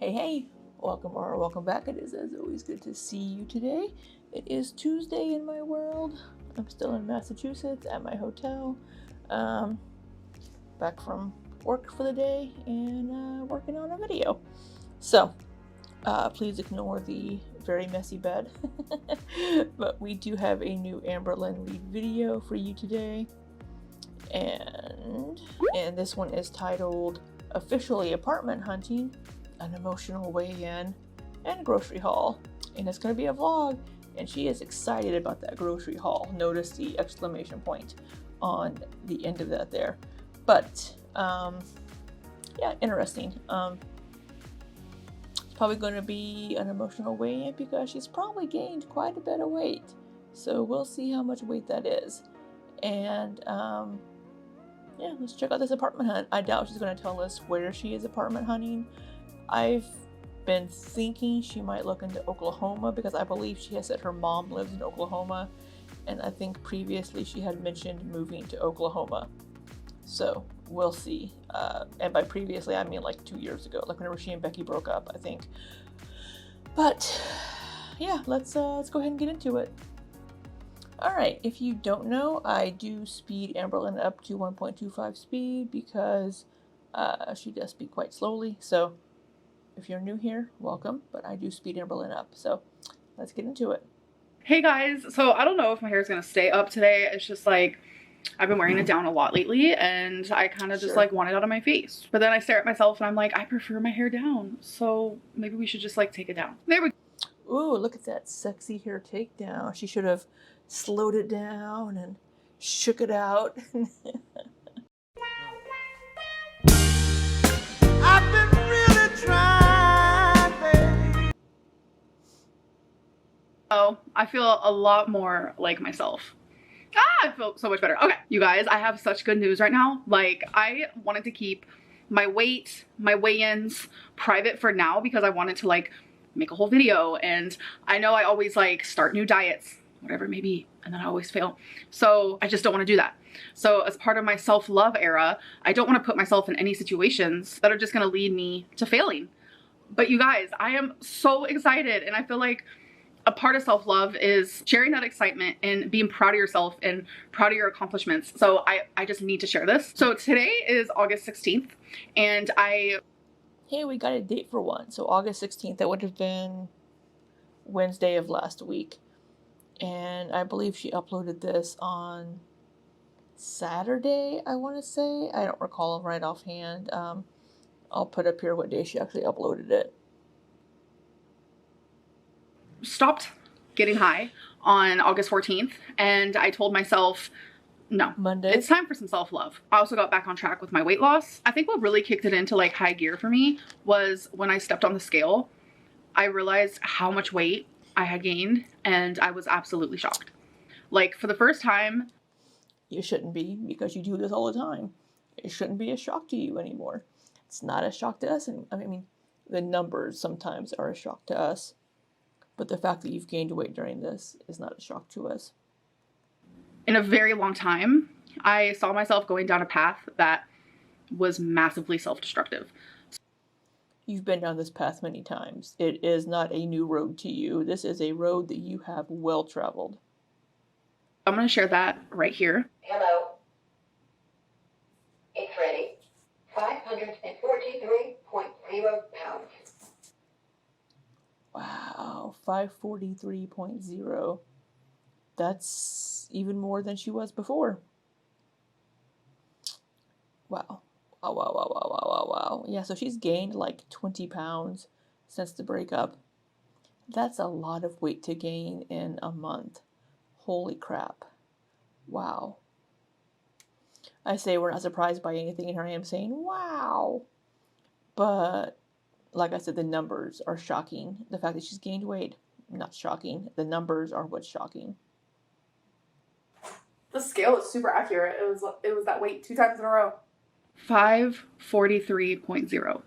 Hey, welcome or welcome back. It is as always good to see you today. It is Tuesday in my world. I'm still in Massachusetts at my hotel. Back from work for the day and working on a video. So, please ignore the very messy bed. But we do have a new Amberlynn lead video for you today. And this one is titled Officially Apartment Hunting, an Emotional Weigh-In and Grocery Haul. And it's going to be a vlog, and she is excited about that grocery haul. Notice the exclamation point on the end of that there. But, yeah, interesting. It's probably going to be an emotional weigh-in because she's probably gained quite a bit of weight. So we'll see how much weight that is. And, yeah, let's check out this apartment hunt. I doubt she's going to tell us where she is apartment hunting. I've been thinking she might look into Oklahoma because I believe she has said her mom lives in Oklahoma. And I think previously she had mentioned moving to Oklahoma. So we'll see. And by previously, I mean like 2 years ago, like whenever she and Becky broke up, I think. But yeah, let's go ahead and get into it. Alright, if you don't know, I do speed Amberlynn up to 1.25 speed because she does speak quite slowly. So if you're new here, welcome, but I do speed Amberlynn up. So let's get into it. Hey guys, so I don't know if my hair is going to stay up today. It's just like I've been wearing it down a lot lately and I kind of just like want it out of my face. But then I stare at myself and I'm like, I prefer my hair down. So maybe we should just like take it down. There we go. Ooh, look at that sexy hair takedown. She should have slowed it down and shook it out. I've been really trying, baby. Oh, I feel a lot more like myself. I feel so much better. Okay, you guys, I have such good news right now. Like, I wanted to keep my weight, my weigh-ins private for now because I wanted to like make a whole video, and I know I always like start new diets, whatever it may be, and then I always fail. So I just don't want to do that. So as part of my self-love era, I don't want to put myself in any situations that are just going to lead me to failing. But you guys, I am so excited, and I feel like a part of self-love is sharing that excitement and being proud of yourself and proud of your accomplishments. So I just need to share this. So today is August 16th, and Hey, we got a date for one. So August 16th, that would have been Wednesday of last week. And I believe she uploaded this on Saturday, I want to say. I don't recall right offhand. I'll put up here what day she actually uploaded it. stopped getting high on August 14th, and I told myself, no, Monday, it's time for some self-love. I also got back on track with my weight loss. I think what really kicked it into like high gear for me was when I stepped on the scale. I realized how much weight I had gained, and I was absolutely shocked. Like, for the first time. You shouldn't be, because you do this all the time. It shouldn't be a shock to you anymore. It's not a shock to us. And I mean, the numbers sometimes are a shock to us, but the fact that you've gained weight during this is not a shock to us. In a very long time, I saw myself going down a path that was massively self-destructive. You've been down this path many times. It is not a new road to you. This is a road that you have well traveled. I'm going to share that right here. Hello. It's ready. 543.0 pounds. Wow, 543.0. That's even more than she was before. Wow. Wow. Yeah, so she's gained like 20 pounds since the breakup. That's a lot of weight to gain in a month. Holy crap. Wow. I say we're not surprised by anything, and here I am saying, wow. But, like I said, the numbers are shocking. The fact that she's gained weight, not shocking. The numbers are what's shocking. The scale is super accurate. It was that weight 2 times in a row. 543.0.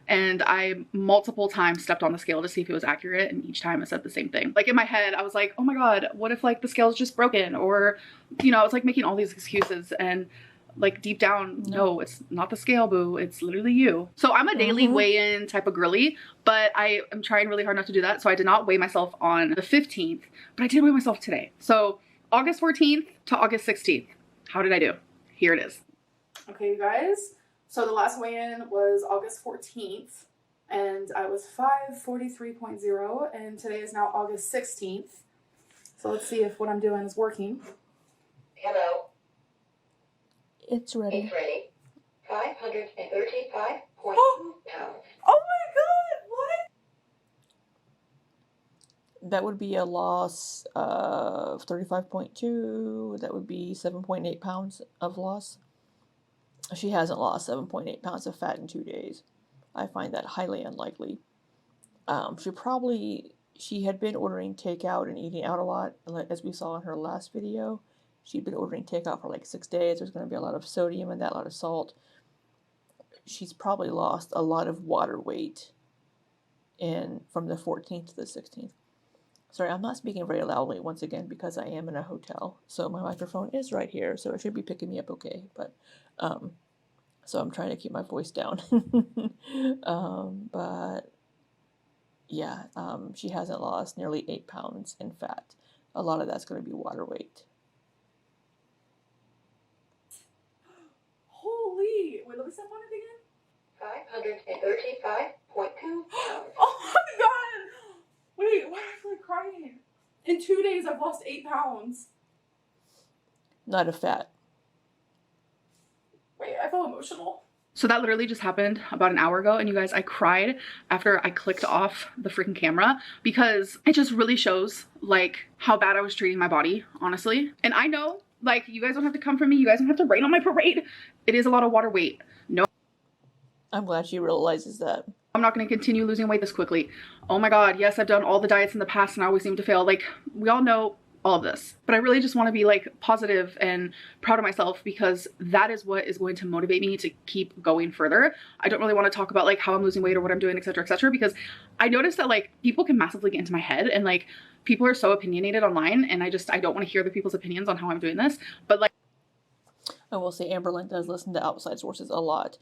And I multiple times stepped on the scale to see if it was accurate, and each time it said the same thing. Like, in my head, I was like, oh my god, what if like the scale's just broken? Or, you know, I was like making all these excuses, and Like deep down, no, it's not the scale, boo. It's literally you. So I'm a daily weigh-in type of girly, but I am trying really hard not to do that. So I did not weigh myself on the 15th, but I did weigh myself today. So August 14th to August 16th. How did I do? Here it is. Okay, you guys. So the last weigh-in was August 14th and I was 543.0 and today is now August 16th. So let's see if what I'm doing is working. Hello. It's ready. It's ready. 535.2 pounds. Oh my god, what? That would be a loss of 35.2. That would be 7.8 pounds of loss. She hasn't lost 7.8 pounds of fat in 2 days. I find that highly unlikely. She had been ordering takeout and eating out a lot, as we saw in her last video. She'd been ordering takeout for like 6 days. There's going to be a lot of sodium in that, a lot of salt. She's probably lost a lot of water weight from the 14th to the 16th. Sorry, I'm not speaking very loudly once again because I am in a hotel. So my microphone is right here, so it should be picking me up okay. But so I'm trying to keep my voice down. But yeah, she hasn't lost nearly 8 pounds in fat. A lot of that's going to be water weight. Holy, wait, let me step on it again. 535.2 pounds. Oh my god! Wait, why do I feel like crying? In 2 days, I've lost 8 pounds. Not of fat. Wait, I feel emotional. So that literally just happened about an hour ago, and you guys, I cried after I clicked off the freaking camera because it just really shows like how bad I was treating my body, honestly. And I know, like, you guys don't have to come for me. You guys don't have to rain on my parade. It is a lot of water weight. No, I'm glad she realizes that. I'm not going to continue losing weight this quickly. Oh my god, yes, I've done all the diets in the past and I always seem to fail. Like, we all know all of this, but I really just want to be like positive and proud of myself because that is what is going to motivate me to keep going further. I don't really want to talk about like how I'm losing weight or what I'm doing, etc., because I noticed that like people can massively get into my head and like people are so opinionated online, and I don't want to hear other people's opinions on how I'm doing this. But like, I will say Amberlynn does listen to outside sources a lot.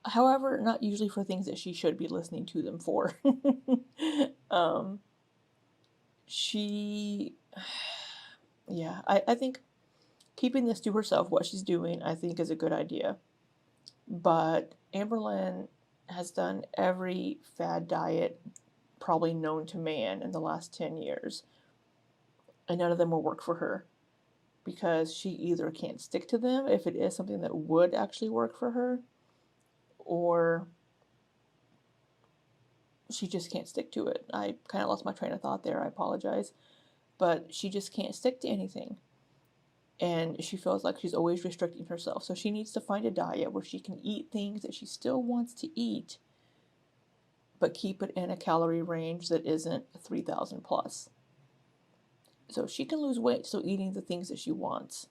However, not usually for things that she should be listening to them for. Yeah, I think keeping this to herself, what she's doing, I think is a good idea. But Amberlynn has done every fad diet probably known to man in the last 10 years. And none of them will work for her. Because she either can't stick to them if it is something that would actually work for her, or she just can't stick to it. I kind of lost my train of thought there. I apologize. But she just can't stick to anything. And she feels like she's always restricting herself. So she needs to find a diet where she can eat things that she still wants to eat, but keep it in a calorie range that isn't 3,000 plus. So she can lose weight still eating the things that she wants.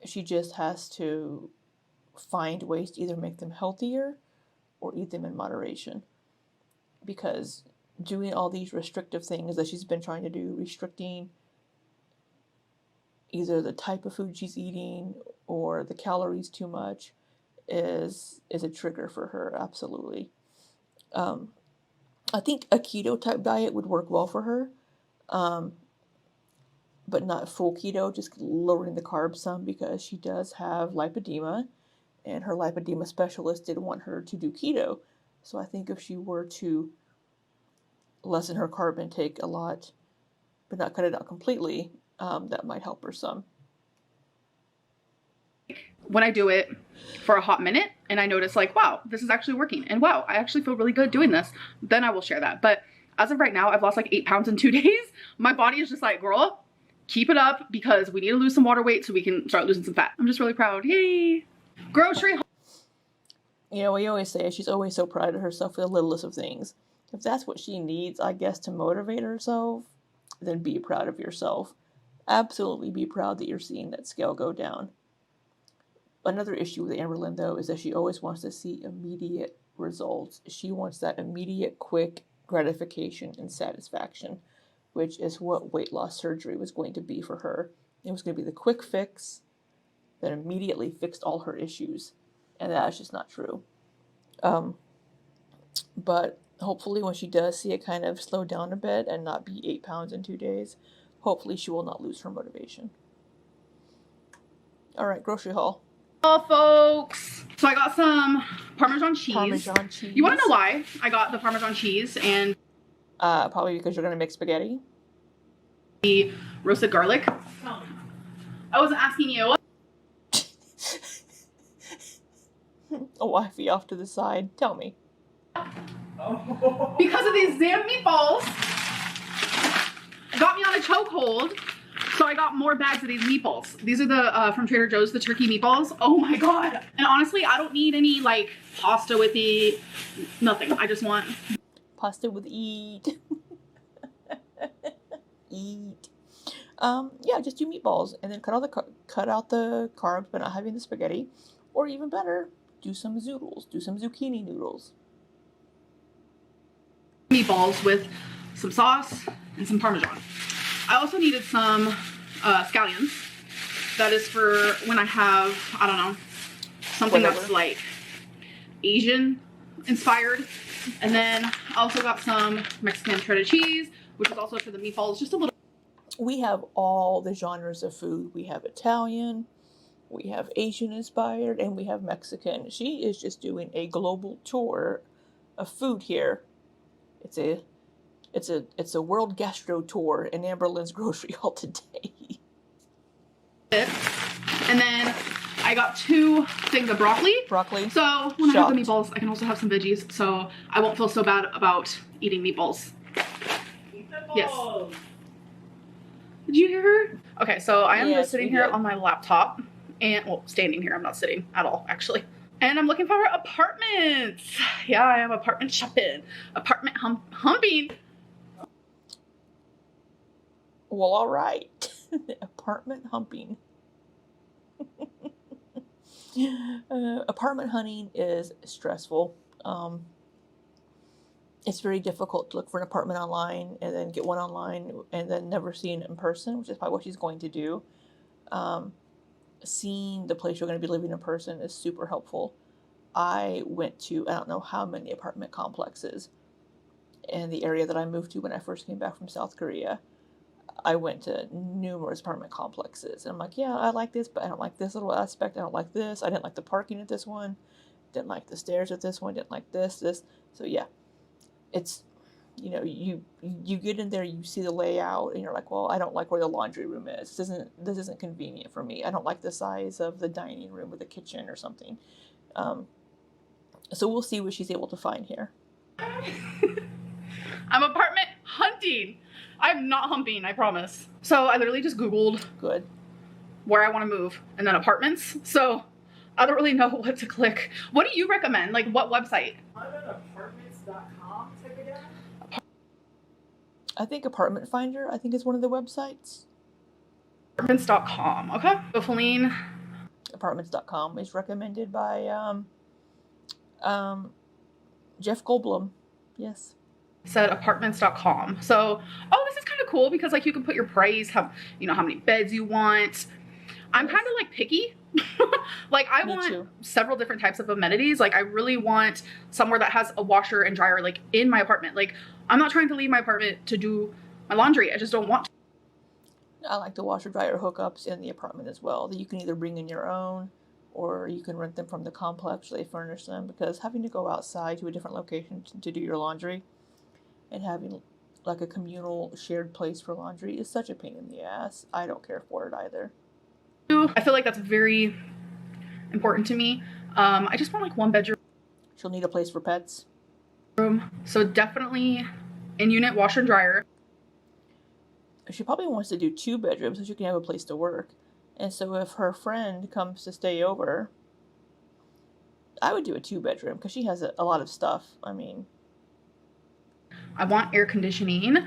She just has to find ways to either make them healthier or eat them in moderation. Because doing all these restrictive things that she's been trying to do, restricting either the type of food she's eating or the calories too much, is a trigger for her, absolutely. I think a keto type diet would work well for her, but not full keto, just lowering the carbs some, because she does have lipedema, and her lipedema specialist did want her to do keto. So I think if she were to lessen her carb intake a lot, but not cut it out completely, that might help her some. when I do it for a hot minute and I notice like, wow, this is actually working, and wow, I actually feel really good doing this, then I will share that. But as of right now, I've lost like 8 pounds in 2 days. My body is just like, girl, keep it up, because we need to lose some water weight so we can start losing some fat. I'm just really proud. Yay. Grocery. You know, we always say she's always so proud of herself for the littlest of things. If that's what she needs, I guess, to motivate herself, then be proud of yourself. Absolutely be proud that you're seeing that scale go down. Another issue with Amberlynn, though, is that she always wants to see immediate results. She wants that immediate, quick gratification and satisfaction, which is what weight loss surgery was going to be for her. It was going to be the quick fix, that immediately fixed all her issues, and that's just not true. But hopefully when she does see it kind of slow down a bit and not be 8 pounds in 2 days, hopefully she will not lose her motivation. All right, grocery haul. Oh, folks. So I got some Parmesan cheese. Parmesan cheese. You want to know why I got the Parmesan cheese and probably because you're going to make spaghetti. the roasted garlic? I wasn't asking you. A wifey off to the side. Tell me. Because of these damn meatballs got me on a chokehold. So I got more bags of these meatballs. These are the from Trader Joe's, the turkey meatballs. Oh my god. And honestly, I don't need any like pasta with it. Nothing. I just want Pasta with eat. Eat. Yeah, just do meatballs and then cut out the carbs, but not having the spaghetti. Or even better, do some zoodles. Do some zucchini noodles. meatballs with some sauce and some Parmesan. I also needed some scallions. That is for when I have, I don't know, something that's like Asian inspired. And then I also got some Mexican shredded cheese, which is also for the meatballs, just a little. We have all the genres of food. We have Italian, we have Asian inspired, and we have Mexican. She is just doing a global tour of food here. It's a world gastro tour in Amberlynn's grocery haul today. And then I got 2 things of broccoli. Broccoli. So when I have the meatballs, I can also have some veggies, so I won't feel so bad about eating meatballs. Yes. Did you hear her? Okay, so I am just sitting here on my laptop and, well, standing here. I'm not sitting at all, actually. And I'm looking for apartments. Yeah, I am apartment shopping. Apartment humping. Well, all right. Apartment humping. Apartment hunting is stressful. It's very difficult to look for an apartment online and then get one online and then never see it in person, which is probably what she's going to do. Seeing the place you're going to be living in person is super helpful. I went to, I don't know how many apartment complexes in the area that I moved to when I first came back from South Korea. I went to numerous apartment complexes. And I'm like, yeah, I like this, but I don't like this little aspect. I don't like this. I didn't like the parking at this one. Didn't like the stairs at this one. Didn't like this. So yeah, it's, you know, you get in there, you see the layout, and you're like, well, I don't like where the laundry room is. This isn't convenient for me. I don't like the size of the dining room or the kitchen or something. So we'll see what she's able to find here. I'm apartment hunting. I'm not humping, I promise. So I literally just Googled where I want to move and then apartments. So I don't really know what to click. What do you recommend? Like what website? I'm an apartments.com type of guy. I think Apartment Finder, I think is one of the websites. Apartments.com, okay. So Feline. Apartments.com is recommended by Jeff Goldblum. Yes. Said apartments.com. So, oh, this is kind of cool because like you can put your price, how many beds you want. I'm kind of like picky. Like I want several different types of amenities. Like I really want somewhere that has a washer and dryer like in my apartment. Like I'm not trying to leave my apartment to do my laundry. I just don't want to. I like the washer dryer hookups in the apartment as well, that you can either bring in your own or you can rent them from the complex. They furnish them, because having to go outside to a different location to do your laundry and having like a communal shared place for laundry is such a pain in the ass. I don't care for it either. I feel like that's very important to me. I just want like 1 bedroom. She'll need a place for pets. So definitely in-unit washer and dryer. She probably wants to do 2 bedrooms so she can have a place to work. And so if her friend comes to stay over, I would do a 2 bedroom because she has a lot of stuff. I mean, I want air conditioning.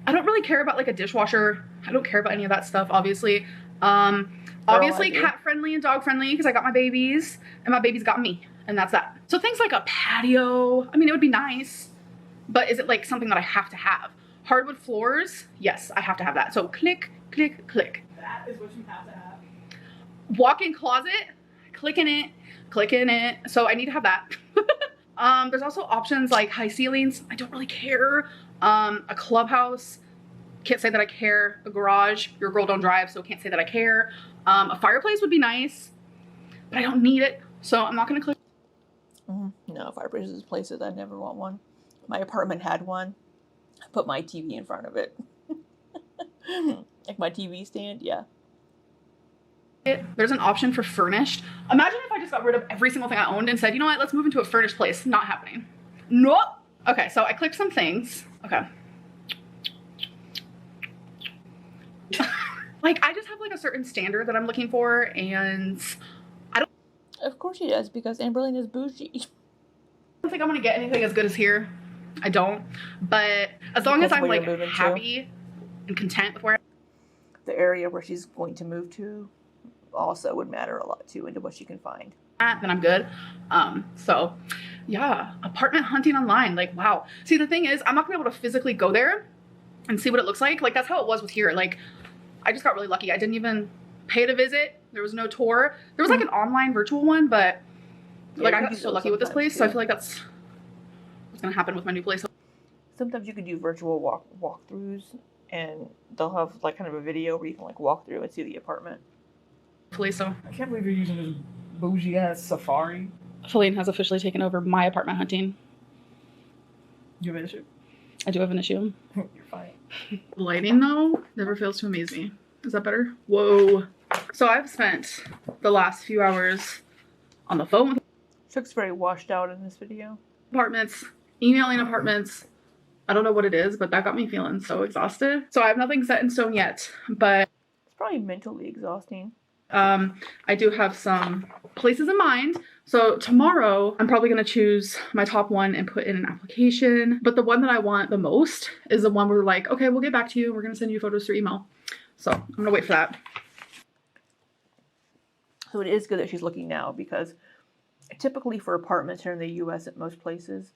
I don't really care about like a dishwasher. I don't care about any of that stuff, obviously. Obviously cat friendly and dog friendly because I got my babies and my babies got me, and that's that. So things like a patio, I mean, it would be nice, but is it like something that I have to have? Hardwood floors, yes, I have to have that. So click, click, click. That is what you have to have. walk-in closet, clicking it. So I need to have that. There's also options like high ceilings. I don't really care. A clubhouse. Can't say that I care. A garage. Your girl don't drive, so can't say that I care. A fireplace would be nice, but I don't need it, so I'm not gonna click. No, fireplaces, places. I never want one. My apartment had one. I put my TV in front of it. Like my TV stand, yeah. There's an option for furnished. Imagine if I just got rid of every single thing I owned and said, you know what, let's move into a furnished place. Not happening. Nope. Okay, so I clicked some things. Okay. Like, I just have like a certain standard that I'm looking for, and I don't. Of course she does, because Amberlynn is bougie. I don't think I'm gonna get anything as good as here. I don't. But as long as I'm like happy and content with where the area where she's going to move to also would matter a lot too into what she can find. Then I'm good. So yeah, apartment hunting online. Like, wow. See, the thing is, I'm not gonna be able to physically go there and see what it looks like. Like, that's how it was with here. Like, I just got really lucky. I didn't even pay to visit. There was no tour. There was like an online virtual one, but like, I got so lucky with this place. So I feel like that's what's gonna happen with my new place. Sometimes you can do virtual walkthroughs, and they'll have like kind of a video where you can like walk through and see the apartment. So I can't believe you're using this bougie ass Safari. Feline has officially taken over my apartment hunting. You have an issue? I do have an issue. You're fine. Lighting though never fails to amaze me. Is that better? Whoa. So I've spent the last few hours on the phone with She looks very washed out in this video. apartments, emailing apartments. I don't know what it is, but that got me feeling so exhausted. So I have nothing set in stone yet, but It's probably mentally exhausting. I do have some places in mind. So tomorrow I'm probably going to choose my top one and put in an application. But the one that I want the most is the one where they're like, okay, we'll get back to you. We're going to send you photos through email. So I'm going to wait for that. So it is good that she's looking now, because typically for apartments here in the US at most places,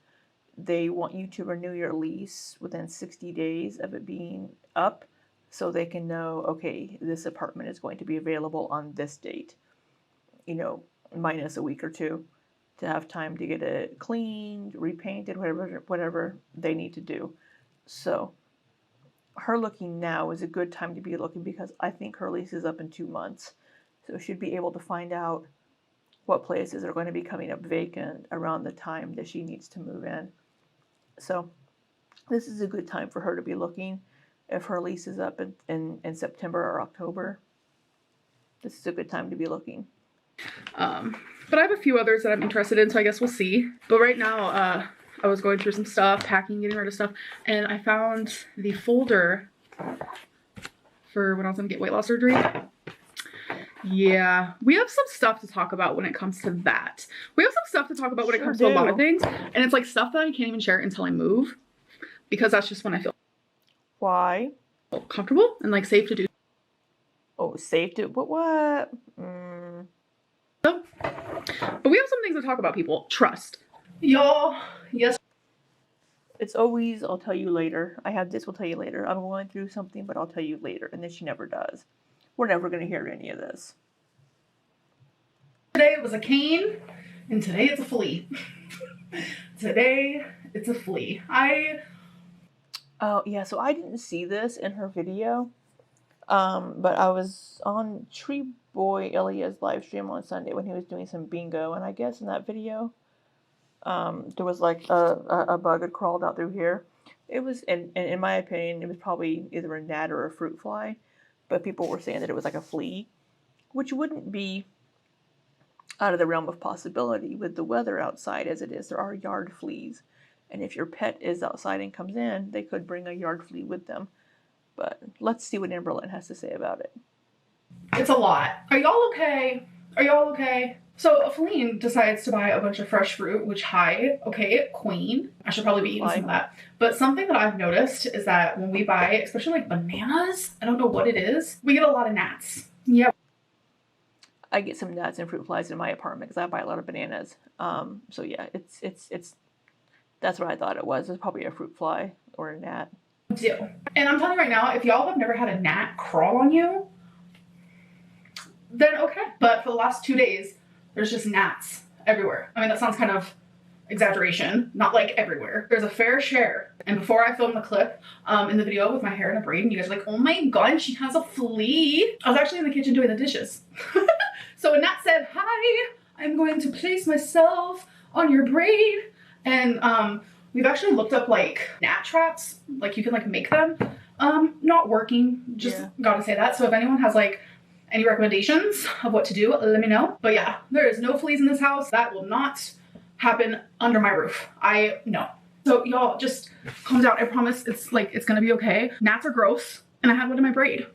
they want you to renew your lease within 60 days of it being up, so they can know, okay, this apartment is going to be available on this date, you know, minus a week or two, to have time to get it cleaned, repainted, whatever they need to do. So her looking now is a good time to be looking, because I think her lease is up in 2 months. So she'd be able to find out what places are going to be coming up vacant around the time that she needs to move in. So this is a good time for her to be looking. If her lease is up in September or October, this is a good time to be looking. But I have a few others that I'm interested in, so I guess we'll see. But right now, I was going through some stuff, packing, getting rid of stuff, and I found the folder for when I was going to get weight loss surgery. Yeah, we have some stuff to talk about when it comes to that. We have some stuff to talk about when it comes to a lot of things, and it's like stuff that I can't even share until I move, because that's just when I feel Why? comfortable and like safe to do. Oh, safe to, but what? So, but we have some things to talk about, people. Trust. Y'all, yes. It's always, I'll tell you later. I have this, we'll tell you later. I'm going through something, but I'll tell you later. And then she never does. We're never going to hear any of this. Today it was a cane, and today it's a flea. Today it's a flea. Oh, yeah, so I didn't see this in her video. But I was on Tree Boy Elia's live stream on Sunday when he was doing some bingo. And I guess in that video, there was like a bug had crawled out through here. It was, and in my opinion, it was probably either a gnat or a fruit fly. But people were saying that it was like a flea, which wouldn't be out of the realm of possibility with the weather outside as it is. There are yard fleas. And if your pet is outside and comes in, they could bring a yard flea with them. But let's see what Amberlynn has to say about it. It's a lot. Are y'all okay? Are y'all okay? So Feline decides to buy a bunch of fresh fruit, which, hi, okay, queen. I should probably be eating some of that. But something that I've noticed is that when we buy, especially like bananas, I don't know what it is, we get a lot of gnats. Yeah. I get some gnats and fruit flies in my apartment because I buy a lot of bananas. So yeah, it's that's what I thought it was. It's probably a fruit fly or a gnat. Do. And I'm telling you right now, if y'all have never had a gnat crawl on you, then okay. But for the last 2 days, there's just gnats everywhere. I mean, that sounds kind of exaggeration, not like everywhere. There's a fair share. And before I filmed the clip in the video with my hair in a braid, and you guys are like, oh my god, she has a flea. I was actually in the kitchen doing the dishes. So when Nat said, hi, I'm going to place myself on your braid. And we've actually looked up like gnat traps, like you can like make them. Not working, just gotta say that. So if anyone has like any recommendations of what to do, let me know. But yeah, there is no fleas in this house. That will not happen under my roof. I know. So y'all just calm down. I promise it's gonna be okay. Gnats are gross, and I had one in my braid.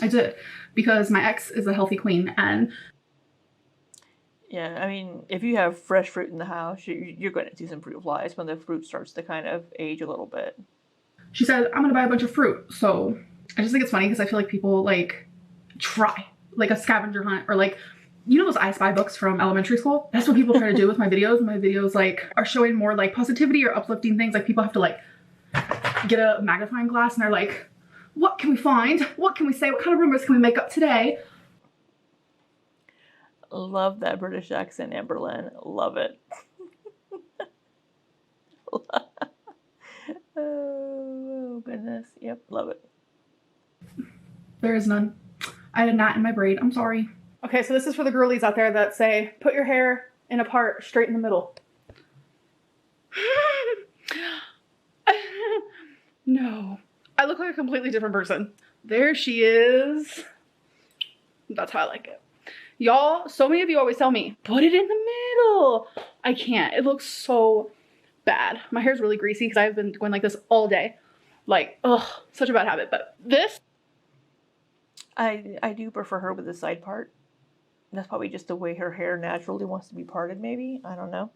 I did, because my ex is a healthy queen. And yeah, I mean, if you have fresh fruit in the house, you're going to see some fruit flies when the fruit starts to kind of age a little bit. she said, I'm gonna buy a bunch of fruit. So I just think it's funny because I feel like people like try like a scavenger hunt, or like, you know those I Spy books from elementary school? That's what people try to do with my videos. My videos like are showing more like positivity or uplifting things. Like people have to like get a magnifying glass and they're like, what can we find? What can we say? What kind of rumors can we make up today? Love that British accent, Amberlynn. Love it. Oh goodness. Yep, love it. There is none. I had a gnat in my braid. I'm sorry. Okay, so this is for the girlies out there that say, put your hair in a part straight in the middle. No. I look like a completely different person. There she is. That's how I like it. Y'all, so many of you always tell me, put it in the middle. I can't. It looks so bad. My hair's really greasy because I've been going like this all day. Like, ugh, such a bad habit. But this, I do prefer her with the side part. That's probably just the way her hair naturally wants to be parted, maybe. I don't know.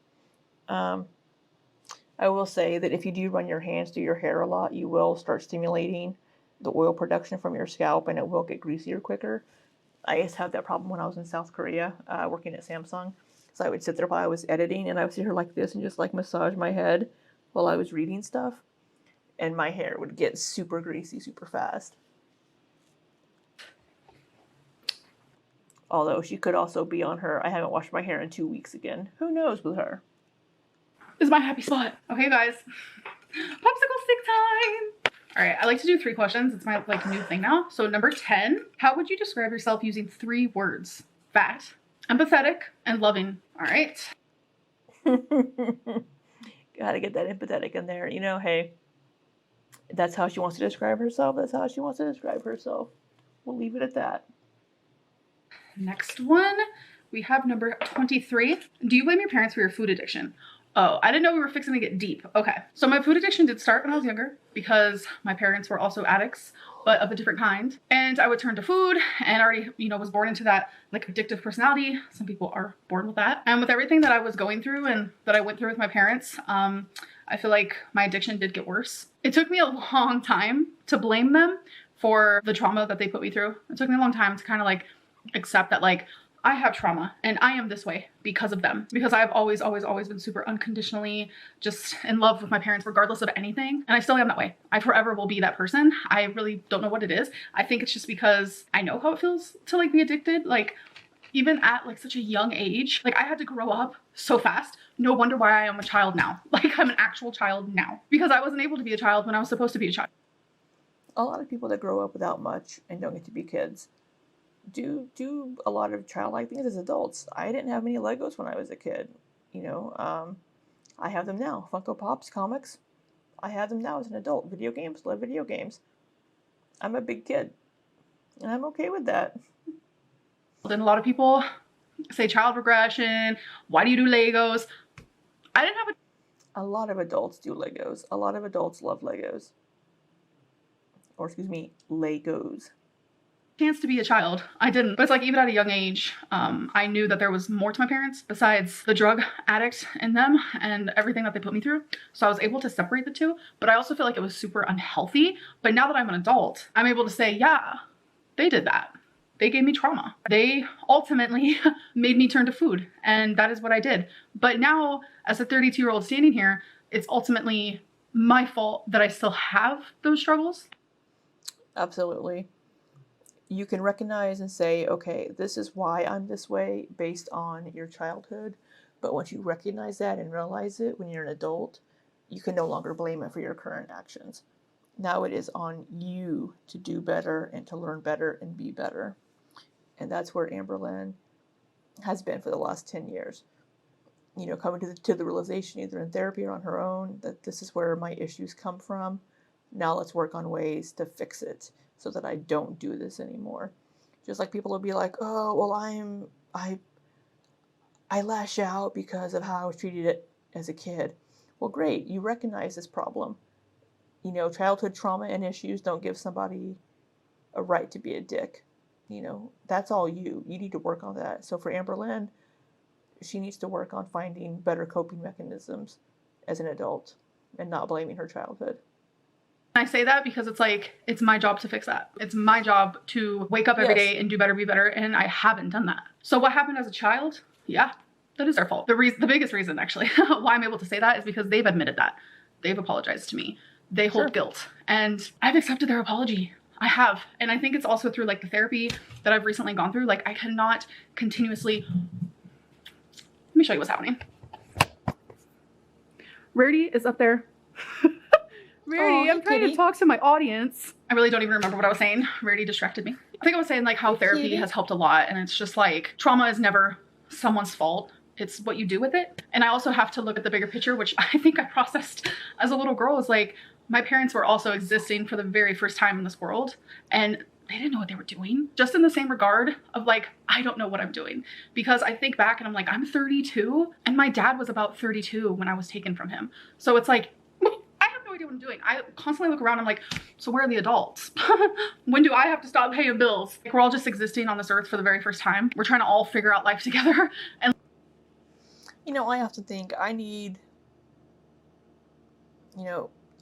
I will say that if you do run your hands through your hair a lot, you will start stimulating the oil production from your scalp, and it will get greasier quicker. I used to have that problem when I was in South Korea, working at Samsung. So I would sit there while I was editing, and I would sit here like this and just like massage my head while I was reading stuff. And my hair would get super greasy super fast. Although she could also be on her, I haven't washed my hair in 2 weeks again. Who knows with her? is my happy spot. Okay, guys. Popsicle stick time. All right, I like to do 3 questions. It's my like new thing now. So number 10, how would you describe yourself using 3 words? Fat, empathetic, and loving. All right. Gotta get that empathetic in there. You know, hey, that's how she wants to describe herself. That's how she wants to describe herself. We'll leave it at that. Next one, we have number 23. Do you blame your parents for your food addiction? Oh, I didn't know we were fixing to get deep. Okay, so my food addiction did start when I was younger because my parents were also addicts, but of a different kind. And I would turn to food and already, was born into that like addictive personality. Some people are born with that. And with everything that I was going through and that I went through with my parents, I feel like my addiction did get worse. It took me a long time to blame them for the trauma that they put me through. It took me a long time to kind of like accept that like I have trauma and I am this way because of them. Because I've always been super unconditionally just in love with my parents regardless of anything. And I still am that way. I forever will be that person. I really don't know what it is. I think it's just because I know how it feels to like be addicted. Like even at like such a young age, like I had to grow up so fast. No wonder why I am a child now. Like I'm an actual child now because I wasn't able to be a child when I was supposed to be a child. A lot of people that grow up without much and don't get to be kids do a lot of childlike things as adults. I didn't have many Legos when I was a kid. I have them now. Funko Pops, comics. I have them now as an adult. Video games, love video games. I'm a big kid, and I'm okay with that. Then a lot of people say child regression. Why do you do Legos? I didn't have a lot of adults do Legos. A lot of adults love Legos. Or excuse me, Legos. Chance to be a child. I didn't. But it's like even at a young age, I knew that there was more to my parents besides the drug addict in them and everything that they put me through. So I was able to separate the two, but I also feel like it was super unhealthy. But now that I'm an adult, I'm able to say, yeah, they did that. They gave me trauma. They ultimately made me turn to food, and that is what I did. But now, as a 32-year-old standing here, it's ultimately my fault that I still have those struggles. Absolutely. you can recognize and say, okay, this is why I'm this way based on your childhood. But once you recognize that and realize it when you're an adult, you can no longer blame it for your current actions. Now it is on you to do better and to learn better and be better. And that's where Amberlynn has been for the last 10 years. You know, coming to the realization, either in therapy or on her own, that this is where my issues come from. Now let's work on ways to fix it so that I don't do this anymore. Just like people will be like, oh, well, I lash out because of how I was treated as a kid. Well, great, you recognize this problem. You know, childhood trauma and issues don't give somebody a right to be a dick. You know, that's all you. You need to work on that. So for Amberlynn, she needs to work on finding better coping mechanisms as an adult and not blaming her childhood. I say that because it's like, it's my job to fix that. It's my job to wake up every day and do better, be better, and I haven't done that. So what happened as a child? Yeah, that is their fault. The biggest reason, actually, why I'm able to say that is because they've admitted that. They've apologized to me. They hold guilt, and I've accepted their apology. I have. And I think it's also through like the therapy that I've recently gone through. Like I cannot continuously, let me show you what's happening. Rarity is up there. Rarity, I'm trying to talk to my audience. I really don't even remember what I was saying. Rarity distracted me. I think I was saying like how therapy has helped a lot, and it's just like trauma is never someone's fault. It's what you do with it. And I also have to look at the bigger picture, which I think I processed as a little girl, is like my parents were also existing for the very first time in this world, and they didn't know what they were doing. Just in the same regard of like, I don't know what I'm doing, because I think back and I'm like, I'm 32 and my dad was about 32 when I was taken from him. So it's like, I have no idea what I'm doing. I constantly look around. I'm like, so where are the adults? When do I have to stop paying bills? Like, we're all just existing on this earth for the very first time. We're trying to all figure out life together. And you know, I often think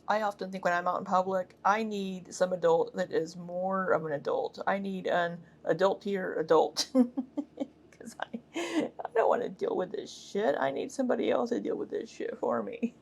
I often think when I'm out in public, I need some adult that is more of an adult. I need an adultier adult. Because I don't want to deal with this shit. I need somebody else to deal with this shit for me.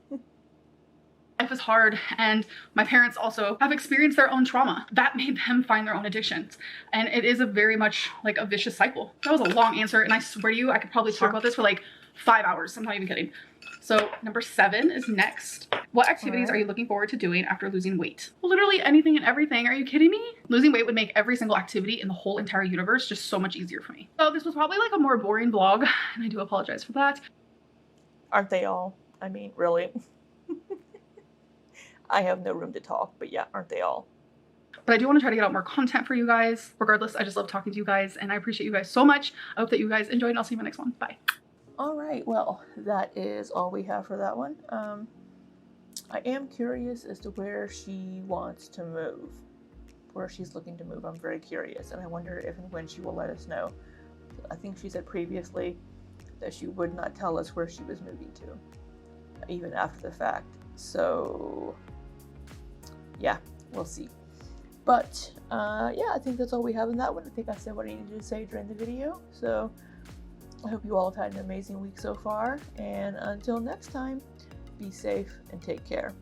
life is hard, and my parents also have experienced their own trauma that made them find their own addictions, and it is a very much like a vicious cycle. That was a long answer, and I swear to you I could probably talk about this for like 5 hours. I'm not even kidding. So number 7 is next. What activities are you looking forward to doing after losing weight? Literally anything and everything. Are you kidding me? Losing weight would make every single activity in the whole entire universe just so much easier for me. So this was probably like a more boring vlog, and I do apologize for that. Aren't they all? I mean, really? I have no room to talk, but yeah, aren't they all? But I do want to try to get out more content for you guys. Regardless, I just love talking to you guys, and I appreciate you guys so much. I hope that you guys enjoyed, and I'll see you in my next one. Bye. All right, well, that is all we have for that one. I am curious as to where she wants to move, where she's looking to move. I'm very curious, and I wonder if and when she will let us know. I think she said previously that she would not tell us where she was moving to, even after the fact. So, yeah, we'll see. But, yeah, I think that's all we have in that one. I think I said what I needed to say during the video. So, I hope you all have had an amazing week so far. And until next time, be safe and take care.